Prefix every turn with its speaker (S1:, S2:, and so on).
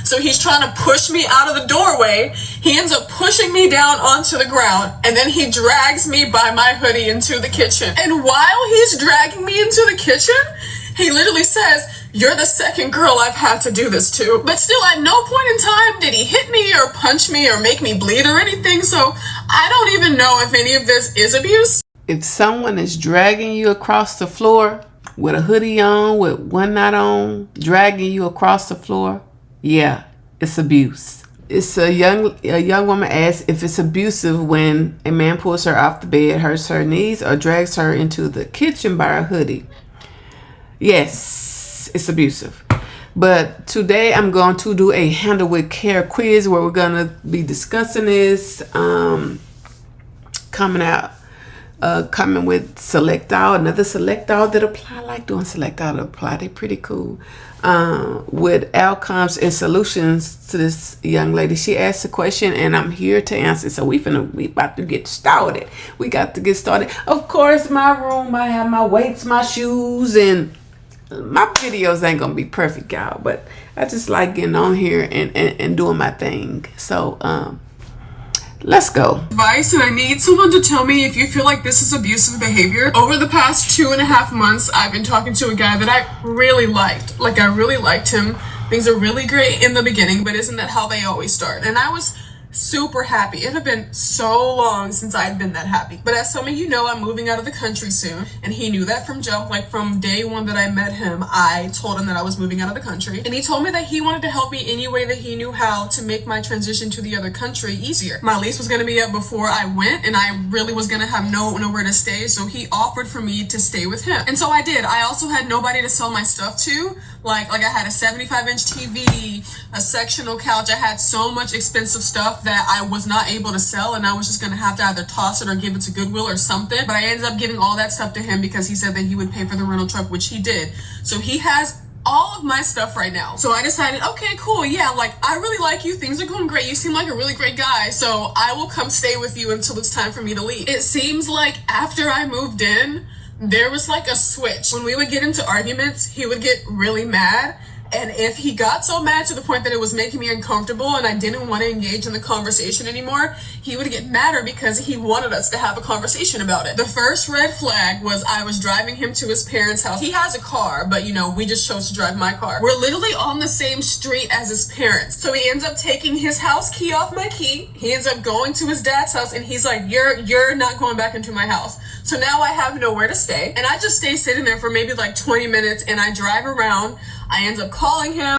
S1: So he's trying to push me out of the doorway. He ends up pushing me down onto the ground, and then he drags me by my hoodie into the kitchen. And while he's dragging me into the kitchen, he literally says, "You're the second girl I've had to do this to." But still, at no point in time did he hit me or punch me or make me bleed or anything. So I don't even know if any of this is abuse.
S2: If someone is dragging you across the floor with a hoodie on, with one not on, dragging you across the floor, yeah, it's abuse. It's a young woman asks if it's abusive when a man pulls her off the bed, hurts her knees, or drags her into the kitchen by her hoodie. Yes, it's abusive. But today I'm going to do a handle with care quiz where we're going to be discussing this, coming with select all, another select all that apply. I like doing select all that apply. They're pretty cool. With outcomes and solutions to this young lady. She asked a question and I'm here to answer. So we about to get started. We got to get started. Of course, my room, I have my weights, my shoes, and my videos ain't gonna be perfect, y'all, but I just like getting on here and doing my thing. So let's go.
S1: Advice, and I need someone to tell me if you feel like this is abusive behavior. Over the past 2.5 months, I've been talking to a guy that I really liked. Like, I really liked him. Things are really great in the beginning, but isn't that how they always start? And I was super happy. It had been so long since I'd been that happy. But as some of you know, I'm moving out of the country soon, and he knew that from jump. Like, from day one that I met him, I told him that I was moving out of the country, and he told me that he wanted to help me any way that he knew how to make my transition to the other country easier. My lease was going to be up before I went, and I really was going to have nowhere to stay, so he offered for me to stay with him. And so I did. I also had nobody to sell my stuff to. Like I had a 75-inch TV, a sectional couch. I had so much expensive stuff that I was not able to sell, and I was just gonna have to either toss it or give it to Goodwill or something. But I ended up giving all that stuff to him because he said that he would pay for the rental truck, which he did. So he has all of my stuff right now. So I decided, okay, cool, yeah, like, I really like you, things are going great, you seem like a really great guy, so I will come stay with you until it's time for me to leave. It seems like after I moved in, there was like a switch. When we would get into arguments, he would get really mad. And if he got so mad to the point that it was making me uncomfortable and I didn't want to engage in the conversation anymore, he would get madder because he wanted us to have a conversation about it. The first red flag was I was driving him to his parents' house. He has a car, but you know, we just chose to drive my car. We're literally on the same street as his parents. So he ends up taking his house key off my key. He ends up going to his dad's house and he's like, you're not going back into my house. So now I have nowhere to stay. And I just stay sitting there for maybe like 20 minutes and I drive around. I end up calling him.